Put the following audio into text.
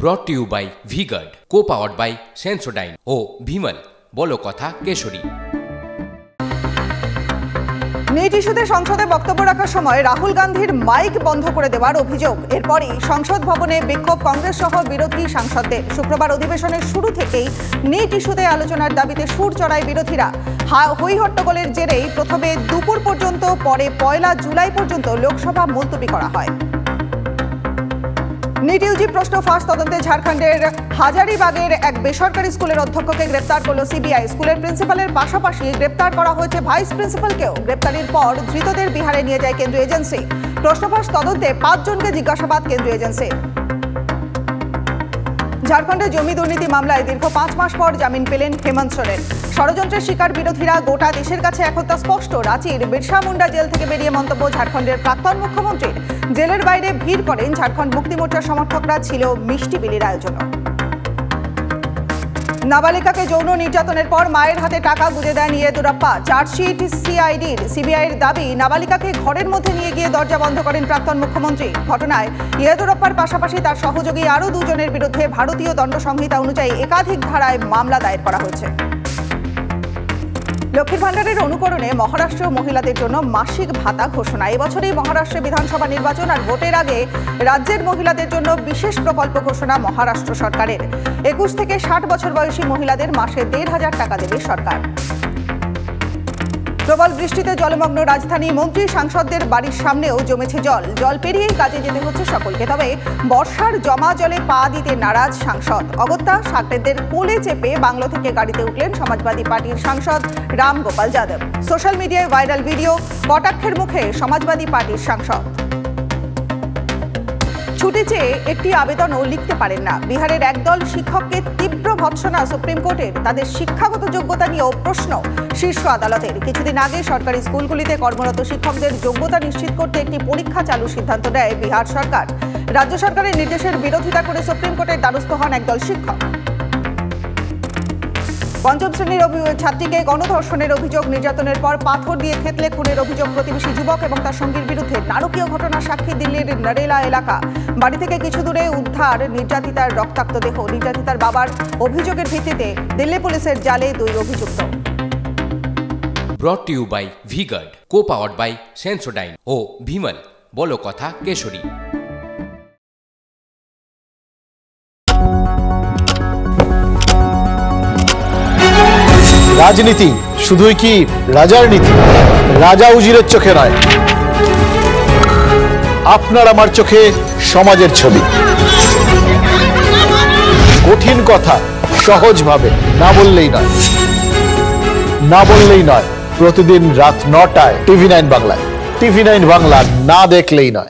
ব্রট to you by V-Guard, co-powered by Sensodyne ও ভিমল। বলো কথা কেশরী। নিট ইস্যুতে সংসদে বক্তব্য রাখার সময় রাহুল গান্ধীর মাইক বন্ধ করে দেওয়ার অভিযোগ। এরপরই সংসদ ভবনে বিক্ষোভ কংগ্রেস সহ বিরোধী সাংসদদের। শুক্রবার অধিবেশনের শুরু থেকেই নিট ইস্যুতে আলোচনার দাবিতে সুর চড়ায় বিরোধীরা। হই হট্টগোলের জেরেই প্রথমে দুপুর পর্যন্ত, পরে 1 জুলাই পর্যন্ত লোকসভা মুলতবি করা হয়। নিট ইউজি প্রশ্ন ফাঁস তদন্তে ঝাড়খণ্ডের হাজারিবাগের এক বেসরকারি স্কুলের অধ্যক্ষকে গ্রেপ্তার করল সিবিআই। স্কুলের প্রিন্সিপালের পাশাপাশি গ্রেপ্তার করা হয়েছে ভাইস প্রিন্সিপালকেও। গ্রেপ্তারির পর ধৃতদের বিহারে নিয়ে যায় কেন্দ্রীয় এজেন্সি। প্রশ্ন ফাঁস তদন্তে 5 জনকে জিজ্ঞাসাবাদ কেন্দ্রীয় এজেন্সি। ঝাড়খণ্ডে জমি দুর্নীতি মামলায় দীর্ঘ 5 মাস পর জামিন পেলেন হেমন্ত সোরেন। ষড়যন্ত্রের শিকার বিরোধীরা গোটা দেশের কাছে এখন তা স্পষ্ট। রাঁচির বিরসা মুন্ডা জেল থেকে বেরিয়ে মন্তব্য ঝাড়খণ্ডের প্রাক্তন মুখ্যমন্ত্রীর। জেলের বাইরে ভিড় করেন ঝাড়খণ্ড মুক্তি মোর্চার সমর্থকরা, ছিল মিষ্টি বিলির আয়োজন। নাবালিকাকে যৌন নির্যাতনের পর মায়ের হাতে টাকা গুঁজে দেন ইয়েদুরাপ্পা। চার্জশিট সিআইডির। সিবিআইয়ের দাবি, নাবালিকাকে ঘরের মধ্যে নিয়ে গিয়ে দরজা বন্ধ করেন প্রাক্তন মুখ্যমন্ত্রী। ঘটনায় ইয়েদুরাপ্পার পাশাপাশি তার সহযোগী আরও 2 জনের বিরুদ্ধে ভারতীয় দণ্ড সংহিতা অনুযায়ী একাধিক ধারায় মামলা দায়ের করা হয়েছে। লক্ষ্মীর ভাণ্ডারের অনুকরণে মহারাষ্ট্র মহিলাদের জন্য মাসিক ভাতা ঘোষণা। এবছরই মহারাষ্ট্রে বিধানসভা নির্বাচন, আর ভোটের আগে রাজ্যের মহিলাদের জন্য বিশেষ প্রকল্প ঘোষণা মহারাষ্ট্র সরকারের। 21 থেকে 60 বছর বয়সী মহিলাদের মাসে 1,500 টাকা দেবে সরকার। প্রবল বৃষ্টিতে জলমগ্ন রাজধানী। মন্ত্রী সাংসদদের বাড়ির সামনেও জমেছে জল। জল পেরিয়েই কাজে যেতে হচ্ছে সকলকে। তবে বর্ষার জমা জলে পা দিতে নারাজ সাংসদ। অগত্যা সাকরেদদের কোলে চেপে বাংলো থেকে গাড়িতে উঠলেন সমাজবাদী পার্টির সাংসদ রাম গোপাল যাদব। সোশ্যাল মিডিয়ায় ভাইরাল ভিডিও, কটাক্ষের মুখে সমাজবাদী পার্টির সাংসদ। ছুটি চেয়ে একটি আবেদনও লিখতে পারেন না। বিহারের একদল শিক্ষককে তীব্র ভৎসনা সুপ্রিম কোর্টের। তাদের শিক্ষাগত যোগ্যতা নিয়েও প্রশ্ন শীর্ষ আদালতের। কিছুদিন আগে সরকারি স্কুলগুলিতে কর্মরত শিক্ষকদের যোগ্যতা নিশ্চিত করতে একটি পরীক্ষা চালুর সিদ্ধান্ত নেয় বিহার সরকার। রাজ্য সরকারের নির্দেশের বিরোধিতা করে সুপ্রিম কোর্টের দ্বারস্থ হন একদল শিক্ষক। 5ম শ্রেণীর ছাত্রীকে গণধর্ষণের অভিযোগ। নির্যাতনের পর পাথর দিয়ে থেতলে খুনের অভিযোগ প্রতিবেশী যুবক এবং তার সঙ্গীর বিরুদ্ধে। নারকীয় ঘটনার সাক্ষী দিল্লির নরেলা এলাকা। বাড়ি থেকে কিছু দূরে উদ্ধার নির্যাতিতার রক্তাক্ত দেহ। নির্যাতিতার বাবার অভিযোগের ভিত্তিতে দিল্লি পুলিশের জালে 2 অভিযুক্ত। Brought to you by V-Guard, co-powered by Sensodyne ও ভিমল। বলো কথা কেশরী। রাজনীতি শুধুই কি রাজার নীতি? রাজা উজিরের চোখে নয়, আপনার আমার চোখে সমাজের ছবি। কঠিন কথা সহজভাবে না বললেই নয়, না বললেই নয়। প্রতিদিন রাত 9টায় TV9 বাংলায়। TV9 বাংলা না দেখলেই নয়।